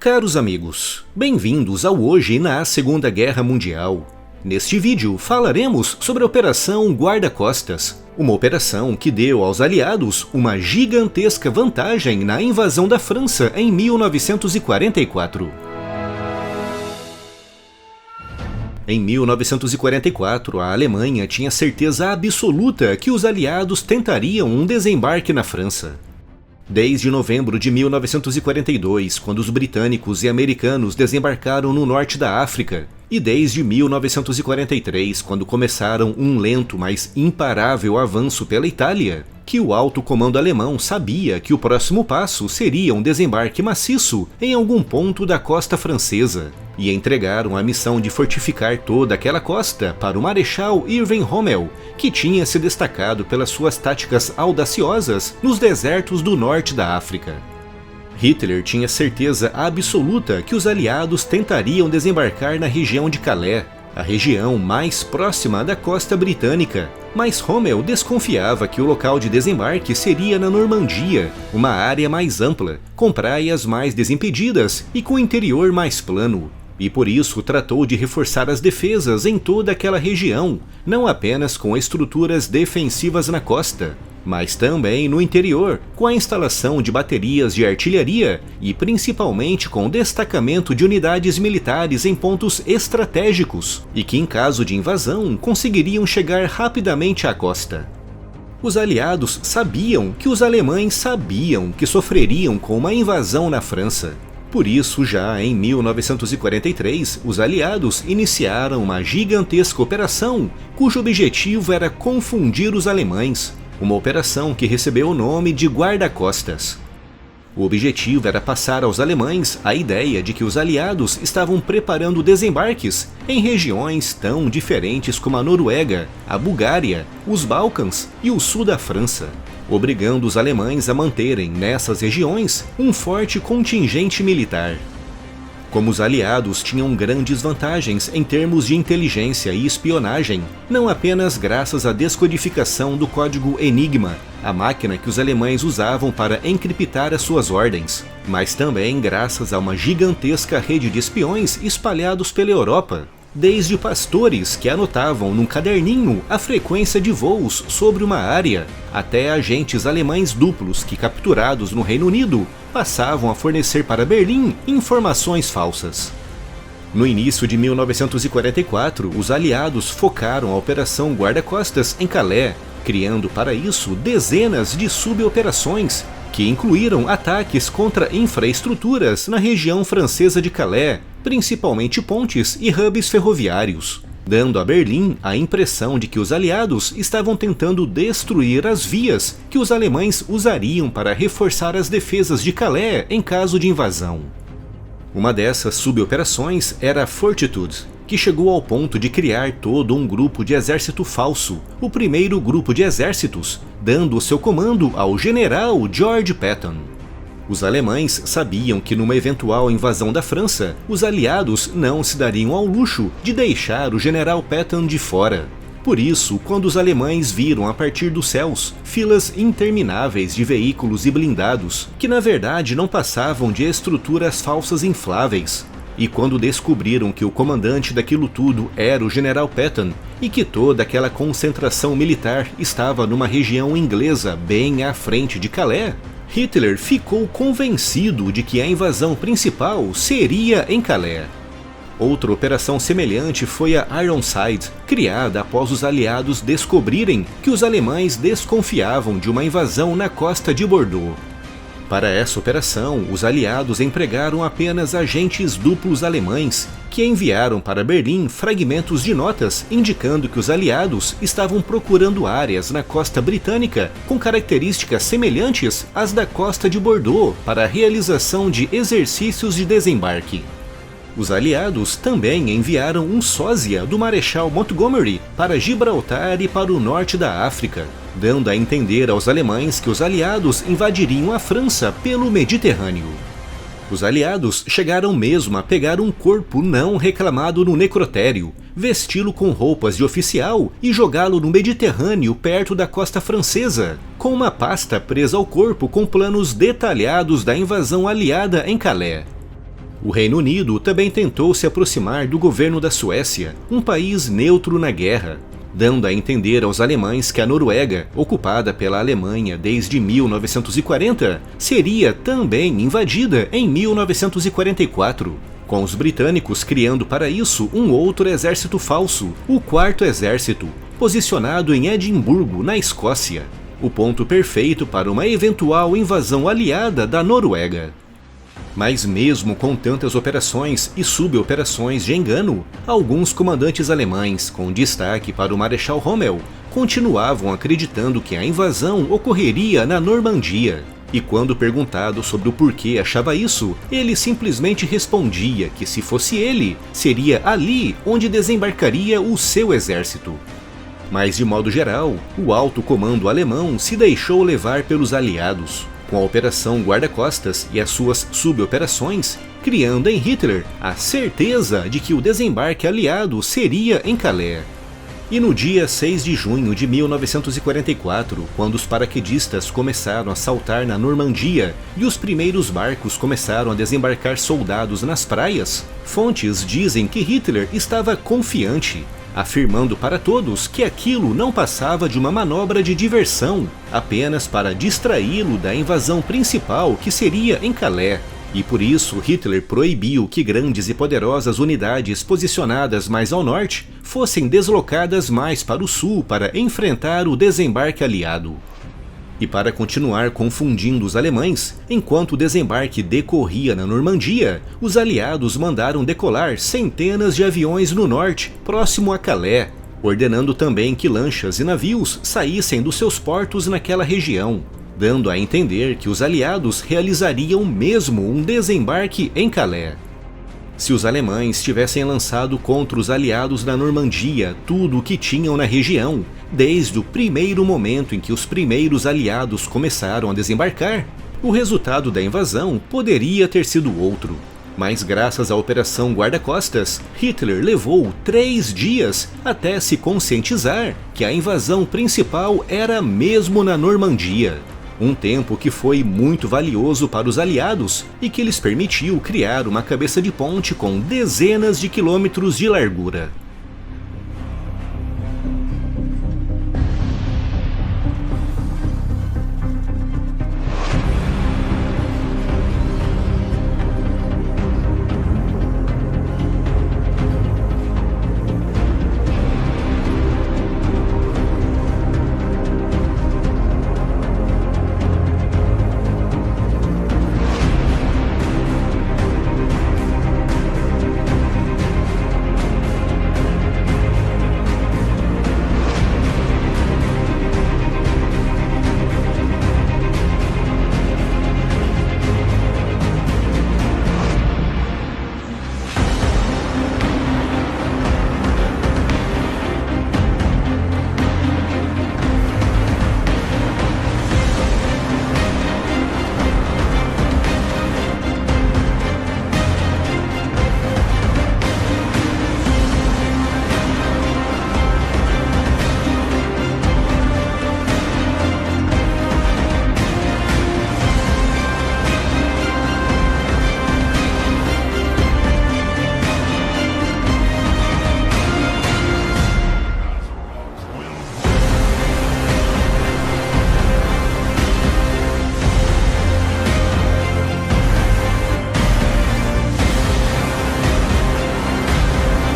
Caros amigos, bem-vindos ao Hoje na Segunda Guerra Mundial. Neste vídeo falaremos sobre a Operação Guarda-Costas, uma operação que deu aos aliados uma gigantesca vantagem na invasão da França em 1944. Em 1944, a Alemanha tinha certeza absoluta que os aliados tentariam um desembarque na França. Desde novembro de 1942, quando os britânicos e americanos desembarcaram no norte da África, e desde 1943, quando começaram um lento, mas imparável avanço pela Itália, que o alto comando alemão sabia que o próximo passo seria um desembarque maciço em algum ponto da costa francesa, e entregaram a missão de fortificar toda aquela costa para o Marechal Erwin Rommel, que tinha se destacado pelas suas táticas audaciosas nos desertos do norte da África. Hitler tinha certeza absoluta que os aliados tentariam desembarcar na região de Calais, a região mais próxima da costa britânica, mas Rommel desconfiava que o local de desembarque seria na Normandia, uma área mais ampla, com praias mais desimpedidas e com o interior mais plano. E por isso tratou de reforçar as defesas em toda aquela região, não apenas com estruturas defensivas na costa, mas também no interior, com a instalação de baterias de artilharia e principalmente com destacamento de unidades militares em pontos estratégicos, e que em caso de invasão conseguiriam chegar rapidamente à costa. Os aliados sabiam que os alemães sabiam que sofreriam com uma invasão na França. Por isso, já em 1943, os aliados iniciaram uma gigantesca operação cujo objetivo era confundir os alemães, uma operação que recebeu o nome de Guarda-Costas. O objetivo era passar aos alemães a ideia de que os aliados estavam preparando desembarques em regiões tão diferentes como a Noruega, a Bulgária, os Balcãs e o sul da França, obrigando os alemães a manterem nessas regiões um forte contingente militar. Como os aliados tinham grandes vantagens em termos de inteligência e espionagem, não apenas graças à descodificação do código Enigma, a máquina que os alemães usavam para encriptar as suas ordens, mas também graças a uma gigantesca rede de espiões espalhados pela Europa, desde pastores que anotavam num caderninho a frequência de voos sobre uma área, até agentes alemães duplos que, capturados no Reino Unido, passavam a fornecer para Berlim informações falsas. No início de 1944, os aliados focaram a Operação Guarda-Costas em Calais, criando para isso dezenas de suboperações, que incluíram ataques contra infraestruturas na região francesa de Calais, principalmente pontes e hubs ferroviários, dando a Berlim a impressão de que os aliados estavam tentando destruir as vias que os alemães usariam para reforçar as defesas de Calais em caso de invasão. Uma dessas suboperações era a Fortitude, que chegou ao ponto de criar todo um grupo de exército falso, o primeiro grupo de exércitos, dando o seu comando ao general George Patton. Os alemães sabiam que numa eventual invasão da França, os aliados não se dariam ao luxo de deixar o general Patton de fora. Por isso, quando os alemães viram a partir dos céus filas intermináveis de veículos e blindados, que na verdade não passavam de estruturas falsas infláveis, e quando descobriram que o comandante daquilo tudo era o general Patton, e que toda aquela concentração militar estava numa região inglesa bem à frente de Calais, Hitler ficou convencido de que a invasão principal seria em Calais. Outra operação semelhante foi a Ironside, criada após os aliados descobrirem que os alemães desconfiavam de uma invasão na costa de Bordeaux. Para essa operação, os aliados empregaram apenas agentes duplos alemães, que enviaram para Berlim fragmentos de notas indicando que os aliados estavam procurando áreas na costa britânica com características semelhantes às da costa de Bordeaux para a realização de exercícios de desembarque. Os aliados também enviaram um sósia do Marechal Montgomery para Gibraltar e para o norte da África, dando a entender aos alemães que os aliados invadiriam a França pelo Mediterrâneo. Os aliados chegaram mesmo a pegar um corpo não reclamado no necrotério, vesti-lo com roupas de oficial e jogá-lo no Mediterrâneo perto da costa francesa, com uma pasta presa ao corpo com planos detalhados da invasão aliada em Calais. O Reino Unido também tentou se aproximar do governo da Suécia, um país neutro na guerra, dando a entender aos alemães que a Noruega, ocupada pela Alemanha desde 1940, seria também invadida em 1944, com os britânicos criando para isso um outro exército falso, o Quarto Exército, posicionado em Edimburgo, na Escócia, o ponto perfeito para uma eventual invasão aliada da Noruega. Mas mesmo com tantas operações e suboperações de engano, alguns comandantes alemães, com destaque para o Marechal Rommel, continuavam acreditando que a invasão ocorreria na Normandia. E quando perguntado sobre o porquê achava isso, ele simplesmente respondia que se fosse ele, seria ali onde desembarcaria o seu exército. Mas de modo geral, o alto comando alemão se deixou levar pelos aliados, com a Operação Guarda-Costas e as suas suboperações, criando em Hitler a certeza de que o desembarque aliado seria em Calais. E no dia 6 de junho de 1944, quando os paraquedistas começaram a saltar na Normandia e os primeiros barcos começaram a desembarcar soldados nas praias, fontes dizem que Hitler estava confiante, afirmando para todos que aquilo não passava de uma manobra de diversão, apenas para distraí-lo da invasão principal que seria em Calais. E por isso Hitler proibiu que grandes e poderosas unidades posicionadas mais ao norte fossem deslocadas mais para o sul para enfrentar o desembarque aliado. E para continuar confundindo os alemães, enquanto o desembarque decorria na Normandia, os aliados mandaram decolar centenas de aviões no norte, próximo a Calais, ordenando também que lanchas e navios saíssem dos seus portos naquela região, dando a entender que os aliados realizariam mesmo um desembarque em Calais. Se os alemães tivessem lançado contra os aliados da Normandia tudo o que tinham na região, desde o primeiro momento em que os primeiros aliados começaram a desembarcar, o resultado da invasão poderia ter sido outro. Mas graças à Operação Guarda-Costas, Hitler levou 3 dias até se conscientizar que a invasão principal era mesmo na Normandia. Um tempo que foi muito valioso para os aliados e que lhes permitiu criar uma cabeça de ponte com dezenas de quilômetros de largura.